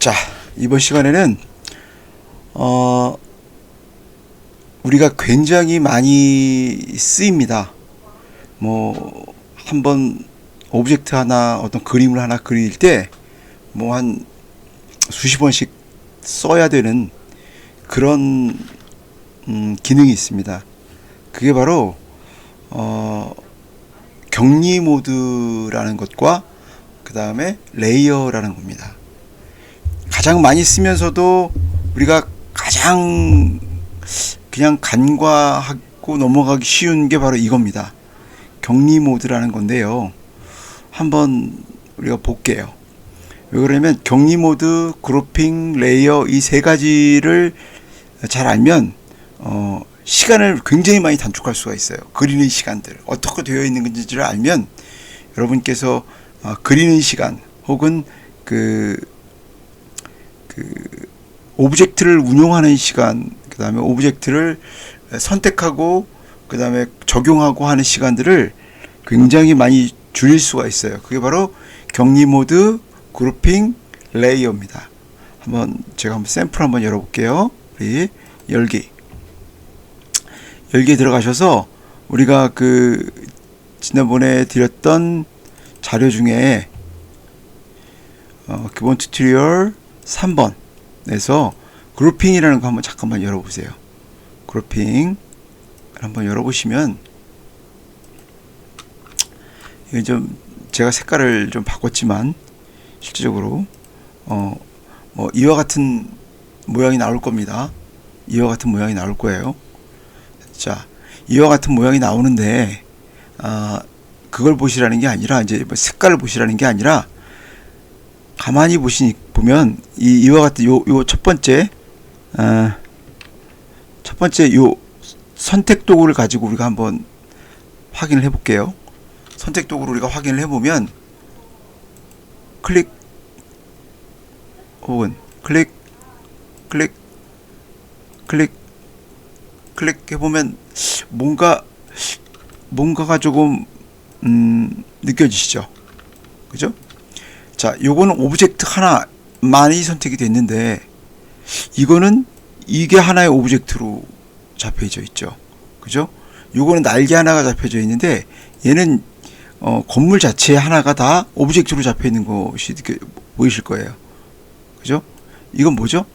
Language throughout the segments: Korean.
자, 이번 시간에는 우리가 굉장히 많이 쓰입니다. 뭐 한번 오브젝트 하나, 어떤 그림을 하나 그릴 때 뭐 한 수십 번씩 써야 되는 그런 기능이 있습니다. 그게 바로 격리 모드라는 것과 그 다음에 레이어라는 겁니다. 가장 많이 쓰면서도 우리가 가장 그냥 간과하고 넘어가기 쉬운 게 바로 이겁니다. 격리 모드라는 건데요. 한번 우리가 볼게요. 왜 그러냐면 격리 모드, 그룹핑, 레이어 이 세 가지를 잘 알면 시간을 굉장히 많이 단축할 수가 있어요. 그리는 시간들 어떻게 되어 있는 건지를 알면 여러분께서 그리는 시간 혹은 그 오브젝트를 운용하는 시간, 그 다음에 오브젝트를 선택하고 그 다음에 적용하고 하는 시간들을 굉장히 많이 줄일 수가 있어요. 그게 바로 격리 모드, 그룹핑, 레이어입니다. 제가 한번 샘플 한번 열어볼게요. 우리 열기에 들어가셔서 우리가 지난번에 드렸던 자료 중에 기본 튜토리얼 3번에서 그룹핑이라는 거 한번 잠깐만 열어보세요. 그룹핑 한번 열어보시면 이게 좀 제가 색깔을 좀 바꿨지만 실질적으로 뭐 이와 같은 모양이 나올 겁니다. 이와 같은 모양이 나올 거예요. 자, 이와 같은 모양이 나오는데 그걸 보시라는 게 아니라 이제 색깔을 보시라는 게 아니라 가만히 보면 이와 같은 요 첫 번째 요 선택 도구를 가지고 우리가 한번 확인을 해 볼게요. 선택 도구를 우리가 확인을 해 보면 클릭 혹은 클릭 해 보면 뭔가가 조금 느껴지시죠? 그죠? 자, 요거는 오브젝트 하나만이 선택이 됐는데 이게 하나의 오브젝트로 잡혀져 있죠. 그죠? 요거는 날개 하나가 잡혀져 있는데 얘는 건물 자체 하나가 다 오브젝트로 잡혀 있는 것이 보이실 거예요. 그죠? 이건 뭐죠?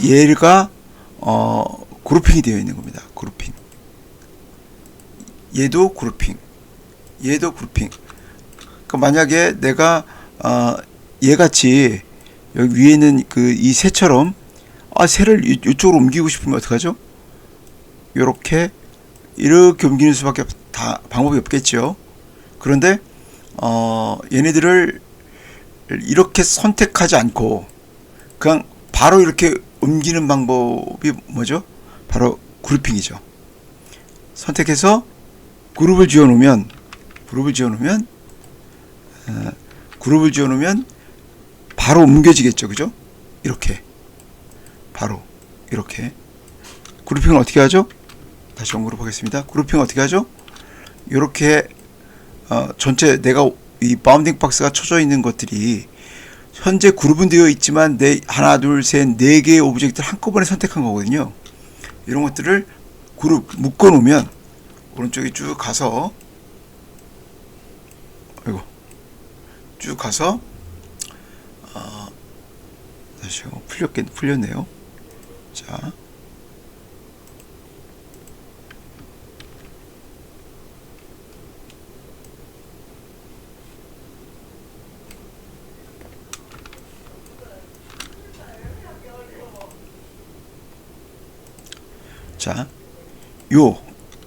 얘가 그룹핑이 되어 있는 겁니다. 그룹핑. 얘도 그룹핑. 그러니까 만약에 내가 얘같이 여기 위에 있는 이 새처럼 새를 이쪽으로 옮기고 싶으면 어떡하죠? 이렇게 옮기는 수밖에 방법이 없겠죠. 그런데 얘네들을 이렇게 선택하지 않고 그냥 바로 이렇게 옮기는 방법이 뭐죠? 바로 그룹핑이죠. 선택해서 그룹을 지어 놓으면 바로 옮겨지겠죠. 그죠? 이렇게 바로 이렇게. 그룹핑을 어떻게 하죠? 다시 연구를 보겠습니다. 그룹핑 어떻게 하죠? 이렇게 전체 내가 이 바운딩 박스가 쳐져 있는 것들이 현재 그룹은 되어 있지만 하나, 둘, 셋, 네 개의 오브젝트를 한꺼번에 선택한 거거든요. 이런 것들을 그룹 묶어 놓으면 오른쪽에 쭉 가서 다시 풀렸네요. 자,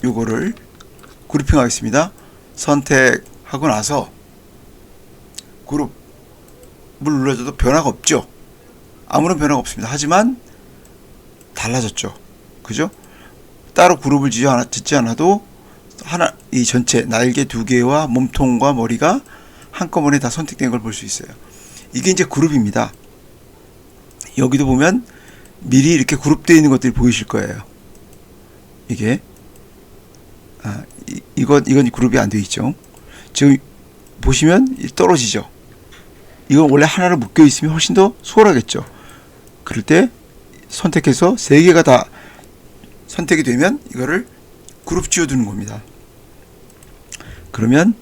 요거를 그룹핑 하겠습니다. 선택하고 나서 그룹을 눌러줘도 변화가 없죠. 아무런 변화가 없습니다. 하지만 달라졌죠. 그죠? 따로 그룹을 짓지 않아도 이 전체 날개 두 개와 몸통과 머리가 한꺼번에 다 선택된 걸 볼 수 있어요. 이게 이제 그룹입니다. 여기도 보면 미리 이렇게 그룹되어 있는 것들이 보이실 거예요. 이게 이건 그룹이 안 되어 있죠. 지금 보시면 떨어지죠. 이건 원래 하나로 묶여 있으면 훨씬 더 수월하겠죠. 그럴 때 선택해서 세 개가 다 선택이 되면 이거를 그룹 지어두는 겁니다. 그러면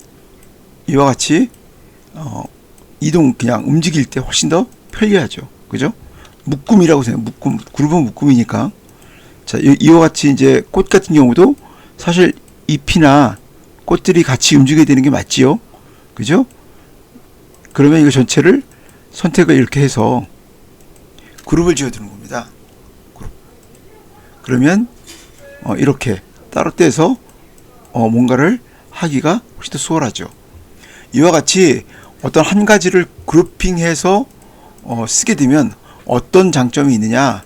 이와 같이 이동 그냥 움직일 때 훨씬 더 편리하죠. 그죠? 묶음이라고 생각해요. 묶음, 그룹은 묶음이니까. 자, 이와 같이 이제 꽃 같은 경우도 사실 잎이나 꽃들이 같이 움직여야 되는 게 맞지요. 그죠? 그러면 이거 전체를 선택을 이렇게 해서 그룹을 지어두는 겁니다. 그룹. 그러면 이렇게 따로 떼서 뭔가를 하기가 훨씬 더 수월하죠. 이와 같이 어떤 한 가지를 그룹핑해서 쓰게 되면 어떤 장점이 있느냐,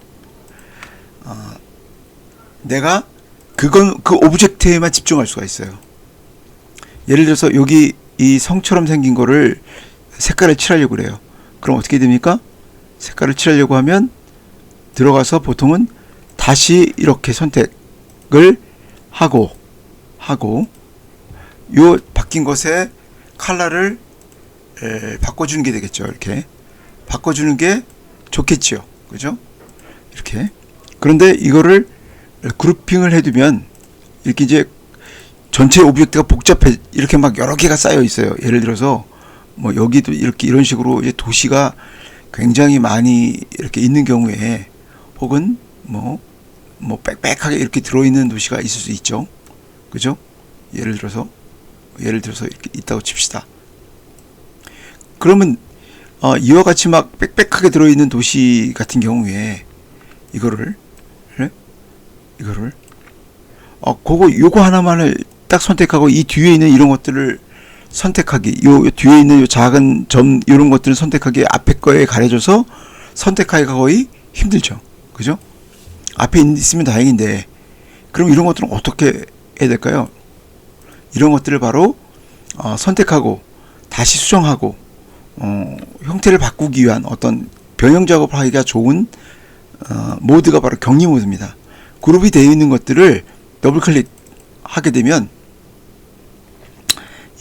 내가 그 오브젝트에만 집중할 수가 있어요. 예를 들어서 여기 이 성처럼 생긴 거를 색깔을 칠하려고 그래요. 그럼 어떻게 됩니까? 색깔을 칠하려고 하면 들어가서 보통은 다시 이렇게 선택을 하고 요 바뀐 것에 컬러를 바꿔주는 게 되겠죠. 이렇게 바꿔주는 게 좋겠죠. 그죠? 이렇게. 그런데 이거를 그룹핑을 해두면 이렇게 이제 전체 오브젝트가 복잡해, 이렇게 막 여러 개가 쌓여 있어요. 예를 들어서 뭐 여기도 이렇게 이런 식으로 이제 도시가 굉장히 많이 이렇게 있는 경우에, 혹은 뭐 빽빽하게 이렇게 들어있는 도시가 있을 수 있죠. 그죠? 예를 들어서 이렇게 있다고 칩시다. 그러면 이와 같이 막 빽빽하게 들어있는 도시 같은 경우에 이거를 요거 하나만을 딱 선택하고 이 뒤에 있는 이런 것들을 선택하기, 요 뒤에 있는 요 작은 점 이런 것들을 선택하기, 앞에 거에 가려져서 선택하기가 거의 힘들죠. 그죠? 앞에 있으면 다행인데, 그럼 이런 것들은 어떻게 해야 될까요? 이런 것들을 바로 선택하고 다시 수정하고 형태를 바꾸기 위한 어떤 변형 작업을 하기가 좋은 모드가 바로 격리 모드입니다. 그룹이 되어 있는 것들을 더블 클릭하게 되면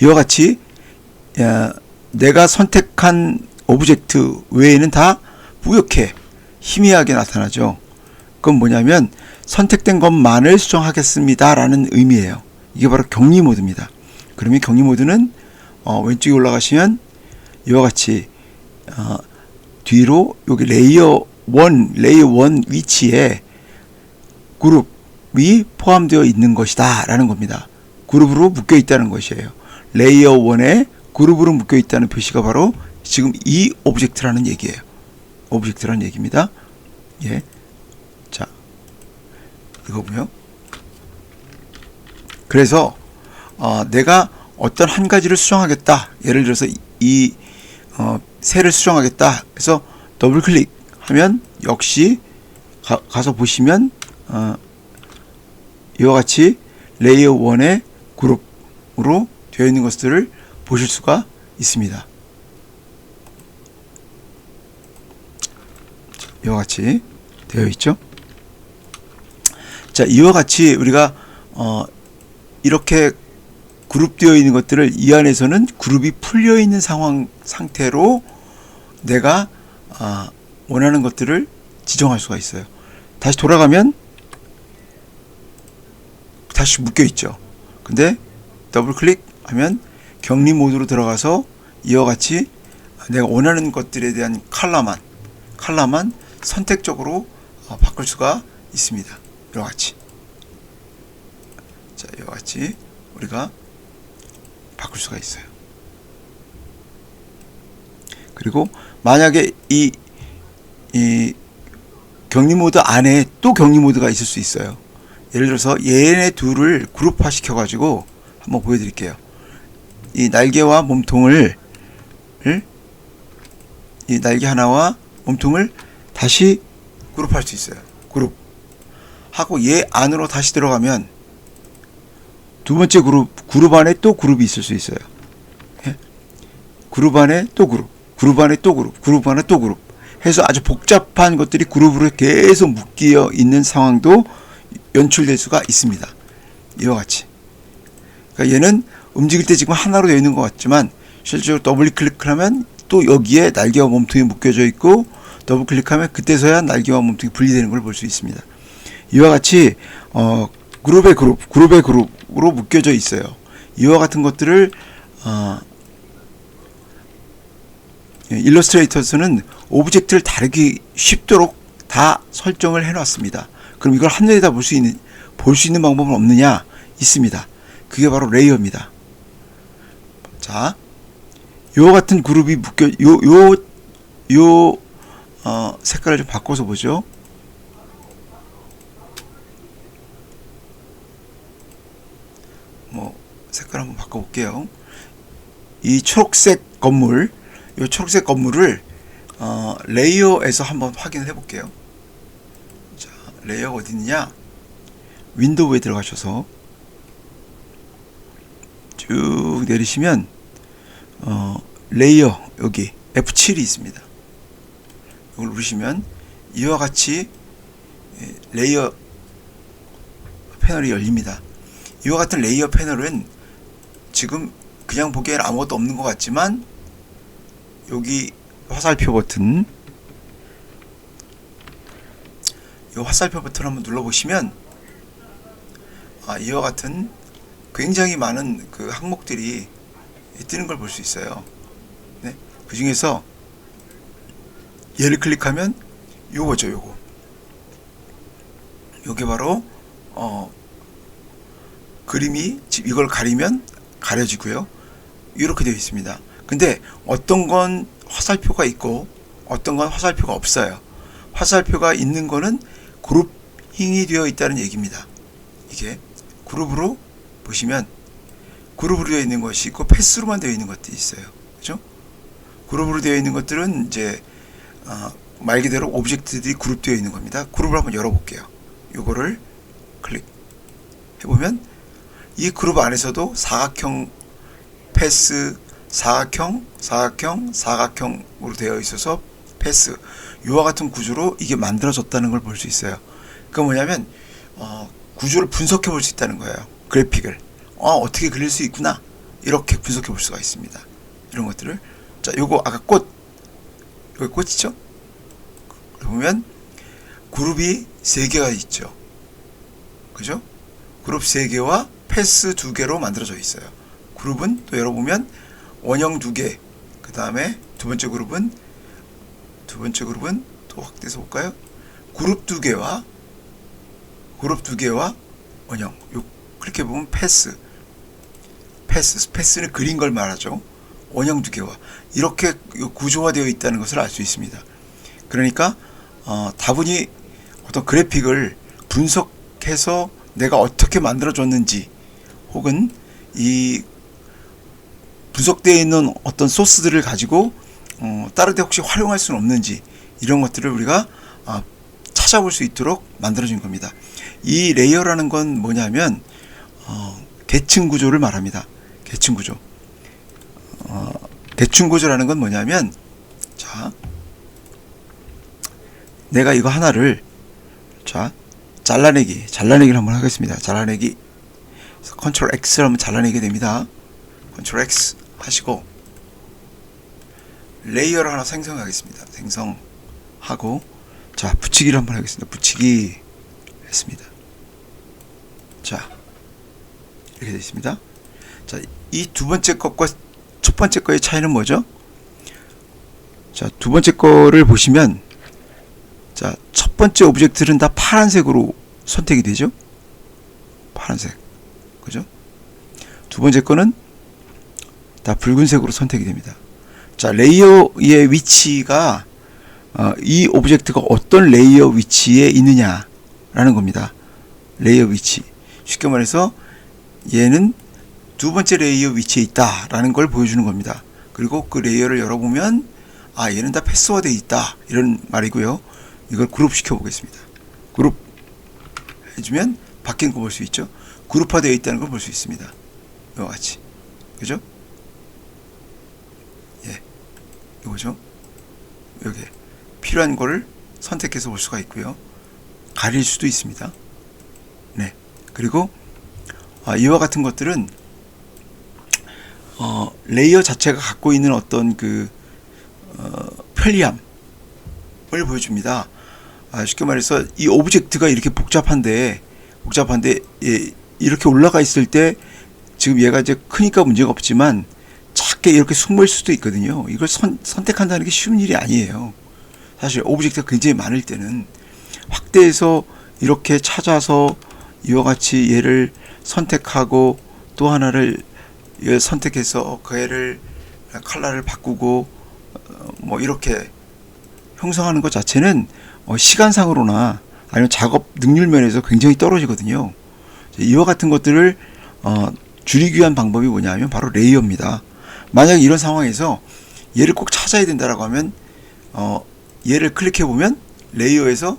이와 같이 내가 선택한 오브젝트 외에는 다 뿌옇게 희미하게 나타나죠. 그건 뭐냐면 선택된 것만을 수정하겠습니다 라는 의미예요. 이게 바로 격리 모드입니다. 그러면 격리 모드는 왼쪽에 올라가시면 이와 같이 뒤로 여기 레이어 1 위치에 그룹이 포함되어 있는 것이다 라는 겁니다. 그룹으로 묶여 있다는 것이에요. 레이어 1에 그룹으로 묶여 있다는 표시가 바로 지금 이 오브젝트라는 얘기예요. 오브젝트라는 얘기입니다. 예. 자, 이거고요. 그래서 내가 어떤 한 가지를 수정하겠다. 예를 들어서 이 셀을 수정하겠다. 그래서 더블 클릭하면 역시 가서 보시면 이와 같이 레이어 1의 그룹으로 되어 있는 것들을 보실 수가 있습니다. 이와 같이 되어 있죠. 자, 이와 같이 우리가 이렇게 그룹되어 있는 것들을 이 안에서는 그룹이 풀려 있는 상태로 내가 원하는 것들을 지정할 수가 있어요. 다시 돌아가면 다시 묶여 있죠. 근데 더블 클릭하면 격리 모드로 들어가서 이와 같이 내가 원하는 것들에 대한 컬러만 선택적으로 바꿀 수가 있습니다. 이와 같이. 자, 이와 같이 우리가 바꿀 수가 있어요. 그리고 만약에 이 격리 모드 안에 또 격리 모드가 있을 수 있어요. 예를 들어서 얘네 둘을 그룹화 시켜 가지고 한번 보여드릴게요. 이 날개와 몸통을, 이 날개 하나와 몸통을 다시 그룹할 수 있어요. 그룹 하고 얘 안으로 다시 들어가면 두 번째 그룹 안에 또 그룹이 있을 수 있어요. 예? 그룹 안에 또 그룹 안에 또 그룹 안에 또 그룹 해서 아주 복잡한 것들이 그룹으로 계속 묶여 있는 상황도 연출될 수가 있습니다. 이와 같이. 그러니까 얘는 움직일 때 지금 하나로 되어 있는 것 같지만 실제로 더블 클릭을 하면 또 여기에 날개와 몸통이 묶여져 있고 더블 클릭하면 그때서야 날개와 몸통이 분리되는 걸 볼 수 있습니다. 이와 같이 그룹의 그룹으로 묶여져 있어요. 이와 같은 것들을 일러스트레이터에서는 오브젝트를 다루기 쉽도록 다 설정을 해 놨습니다. 그럼 이걸 한눈에 다 볼 수 있는 방법은 없느냐? 있습니다. 그게 바로 레이어입니다. 자, 요 같은 그룹이 묶여 색깔을 좀 바꿔서 보죠. 뭐 색깔 한번 바꿔볼게요. 이 초록색 건물, 이 초록색 건물을 레이어에서 한번 확인을 해볼게요. 자, 레이어가 어디 있느냐? 윈도우에 들어가셔서 쭉 내리시면 레이어 여기 F7이 있습니다. 이걸 누르시면 이와 같이 레이어 패널이 열립니다. 이와 같은 레이어 패널은 지금 그냥 보기에는 아무것도 없는 것 같지만 여기 화살표 버튼, 이 화살표 버튼 한번 눌러보시면 이와 같은 굉장히 많은 그 항목들이 뜨는 걸 볼 수 있어요. 네? 그 중에서 얘를 클릭하면 요거죠, 요거. 요게 바로 그림이 이걸 가리면 가려지고요. 이렇게 되어 있습니다. 근데 어떤 건 화살표가 있고 어떤 건 화살표가 없어요. 화살표가 있는 거는 그룹핑이 되어 있다는 얘기입니다. 이게 그룹으로 보시면 그룹으로 되어 있는 것이 있고 패스로만 되어 있는 것들이 있어요. 그죠? 그룹으로 되어 있는 것들은 이제 말 그대로 오브젝트들이 그룹되어 있는 겁니다. 그룹을 한번 열어볼게요. 요거를 클릭 해보면 이 그룹 안에서도 사각형 패스, 사각형으로 되어 있어서 패스, 이와 같은 구조로 이게 만들어졌다는 걸 볼 수 있어요. 그건 뭐냐면 구조를 분석해 볼 수 있다는 거예요. 그래픽을 어떻게 그릴 수 있구나, 이렇게 분석해 볼 수가 있습니다. 이런 것들을. 자, 요거 아까 여기 꽃이죠? 보면 그룹이 3개가 있죠. 그죠? 그룹 3개와 패스 2개로 만들어져 있어요. 그룹은 또 열어보면 원형 2개, 그 다음에 두 번째 그룹은 또 확대해서 볼까요? 그룹 2개와 원형. 그렇게 보면 패스는 그린 걸 말하죠. 원형 2개와 이렇게 구조화되어 있다는 것을 알 수 있습니다. 그러니까 다분히 어떤 그래픽을 분석해서 내가 어떻게 만들어줬는지, 혹은 이 분석되어 있는 어떤 소스들을 가지고 다른 데 혹시 활용할 수는 없는지, 이런 것들을 우리가 찾아볼 수 있도록 만들어진 겁니다. 이 레이어라는 건 뭐냐면 계층 구조를 말합니다. 계층 구조. 계층 구조라는 건 뭐냐면, 자, 내가 이거 하나를 잘라내기를 한번 하겠습니다. 잘라내기. 컨트롤 X를 하면 잘라내게 됩니다. 컨트롤 X 하시고 레이어를 하나 생성하겠습니다. 생성하고, 자, 붙이기를 한번 하겠습니다. 붙이기 했습니다. 자, 이렇게 되어 있습니다. 자, 이 두 번째 것과 첫 번째 거의 차이는 뭐죠? 자, 두 번째 거를 보시면, 자, 첫 번째 오브젝트는 다 파란색으로 선택이 되죠? 파란색. 그죠? 두 번째 거는 다 붉은색으로 선택이 됩니다. 자, 레이어의 위치가 이 오브젝트가 어떤 레이어 위치에 있느냐라는 겁니다. 레이어 위치. 쉽게 말해서 얘는 두 번째 레이어 위치에 있다라는 걸 보여주는 겁니다. 그리고 그 레이어를 열어보면 얘는 다 패스워드에 있다, 이런 말이고요. 이걸 그룹 시켜 보겠습니다. 그룹 해주면 바뀐 거 볼 수 있죠. 그룹화되어 있다는 걸 볼 수 있습니다. 이와 같이. 그죠? 예. 이거죠. 여기 필요한 거를 선택해서 볼 수가 있고요. 가릴 수도 있습니다. 네. 그리고 이와 같은 것들은 레이어 자체가 갖고 있는 어떤 그 편리함을 보여줍니다. 쉽게 말해서 이 오브젝트가 이렇게 복잡한데 예, 이렇게 올라가 있을 때 지금 얘가 이제 크니까 문제가 없지만 작게 이렇게 숨을 수도 있거든요. 이걸 선택한다는 게 쉬운 일이 아니에요. 사실 오브젝트가 굉장히 많을 때는 확대해서 이렇게 찾아서 이와 같이 얘를 선택하고 또 하나를 선택해서 그 애를 컬러를 바꾸고 뭐 이렇게 형성하는 것 자체는 시간상으로나 아니면 작업 능률 면에서 굉장히 떨어지거든요. 이와 같은 것들을 줄이기 위한 방법이 뭐냐면 바로 레이어입니다. 만약 이런 상황에서 얘를 꼭 찾아야 된다라고 하면 얘를 클릭해 보면 레이어에서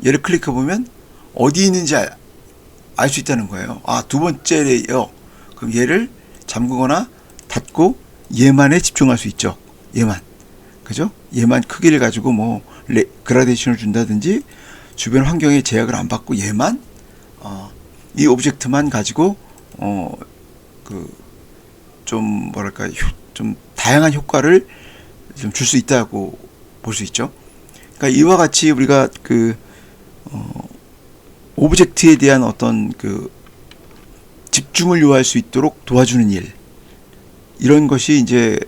얘를 클릭해 보면 어디 있는지 알 수 있다는 거예요. 두 번째 레이어. 그럼 얘를 잠그거나 닫고 얘만에 집중할 수 있죠. 얘만. 그죠? 얘만 크기를 가지고 뭐 그라데이션을 준다든지 주변 환경에 제약을 안 받고 얘만 이 오브젝트만 가지고 좀 뭐랄까 좀 다양한 효과를 좀 줄 수 있다고 볼 수 있죠. 그러니까 이와 같이 우리가 오브젝트에 대한 어떤 집중을 요할 수 있도록 도와주는 일, 이런 것이 이제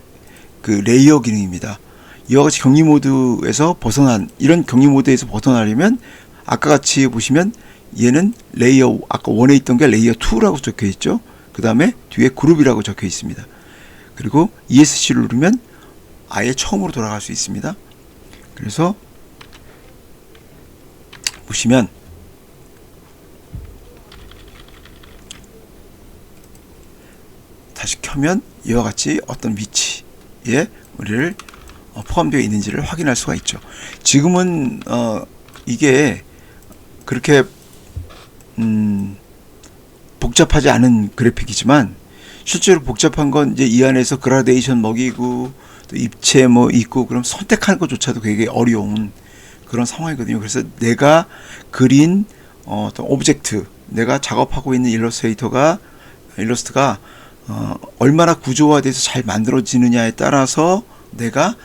레이어 기능입니다. 이와 같이 격리 모드에서 이런 격리 모드에서 벗어나려면 아까 같이 보시면 얘는 레이어, 아까 1에 있던 게 레이어 2라고 적혀 있죠. 그 다음에 뒤에 그룹이라고 적혀 있습니다. 그리고 ESC를 누르면 아예 처음으로 돌아갈 수 있습니다. 그래서 보시면 다시 켜면 이와 같이 어떤 위치에 우리를 포함되어 있는지를 확인할 수가 있죠. 지금은 이게 그렇게 복잡하지 않은 그래픽이지만 실제로 복잡한 건 이제 이 안에서 그라데이션 먹이고 또 입체 뭐 있고 그럼 선택하는 것조차도 되게 어려운 그런 상황이거든요. 그래서 내가 그린 어떤 오브젝트, 내가 작업하고 있는 일러스트가 얼마나 구조화돼서 잘 만들어지느냐에 따라서 내가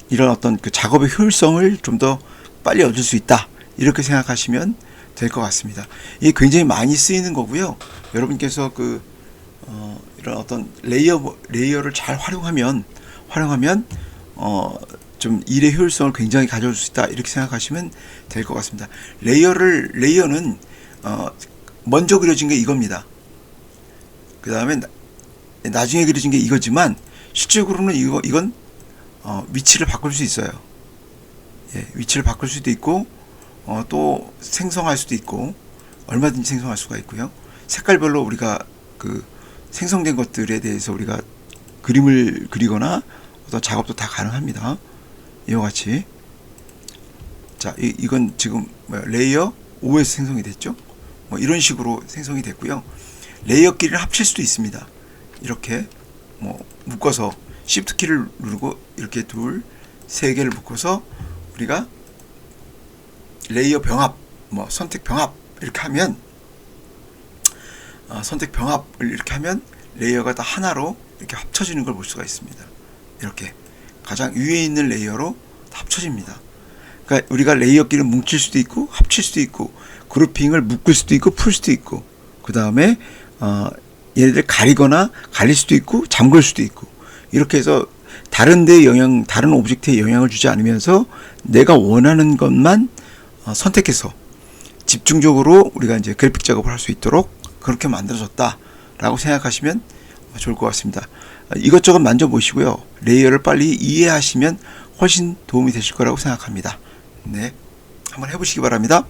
이런 어떤 작업의 효율성을 좀 더 빨리 얻을 수 있다, 이렇게 생각하시면 될 것 같습니다. 이게 굉장히 많이 쓰이는 거고요. 여러분께서 이런 어떤 레이어를 잘 활용하면 좀 일의 효율성을 굉장히 가져올 수 있다, 이렇게 생각하시면 될 것 같습니다. 레이어는 먼저 그려진 게 이겁니다. 그 다음에 나중에 그려진 게 이거지만 실질적으로는 이건 위치를 바꿀 수 있어요. 예, 위치를 바꿀 수도 있고 또 생성할 수도 있고 얼마든지 생성할 수가 있고요. 색깔별로 우리가 생성된 것들에 대해서 우리가 그림을 그리거나 어떤 작업도 다 가능합니다. 이와 같이 이건 지금 레이어 5에서 생성이 됐죠. 뭐 이런 식으로 생성이 됐고요. 레이어끼리를 합칠 수도 있습니다. 이렇게 묶어서 Shift 키를 누르고 이렇게 세 개를 묶어서 우리가 레이어 병합, 선택 병합 이렇게 하면 선택 병합을 이렇게 하면 레이어가 다 하나로 이렇게 합쳐지는 걸 볼 수가 있습니다. 이렇게 가장 위에 있는 레이어로 다 합쳐집니다. 그러니까 우리가 레이어끼리 뭉칠 수도 있고 합칠 수도 있고 그룹핑을 묶을 수도 있고 풀 수도 있고 그 다음에 얘네들 가리거나 갈릴 수도 있고 잠글 수도 있고 이렇게 해서 다른 오브젝트에 영향을 주지 않으면서 내가 원하는 것만 선택해서 집중적으로 우리가 이제 그래픽 작업을 할 수 있도록 그렇게 만들어졌다라고 생각하시면 좋을 것 같습니다. 이것저것 만져보시고요. 레이어를 빨리 이해하시면 훨씬 도움이 되실 거라고 생각합니다. 네, 한번 해보시기 바랍니다.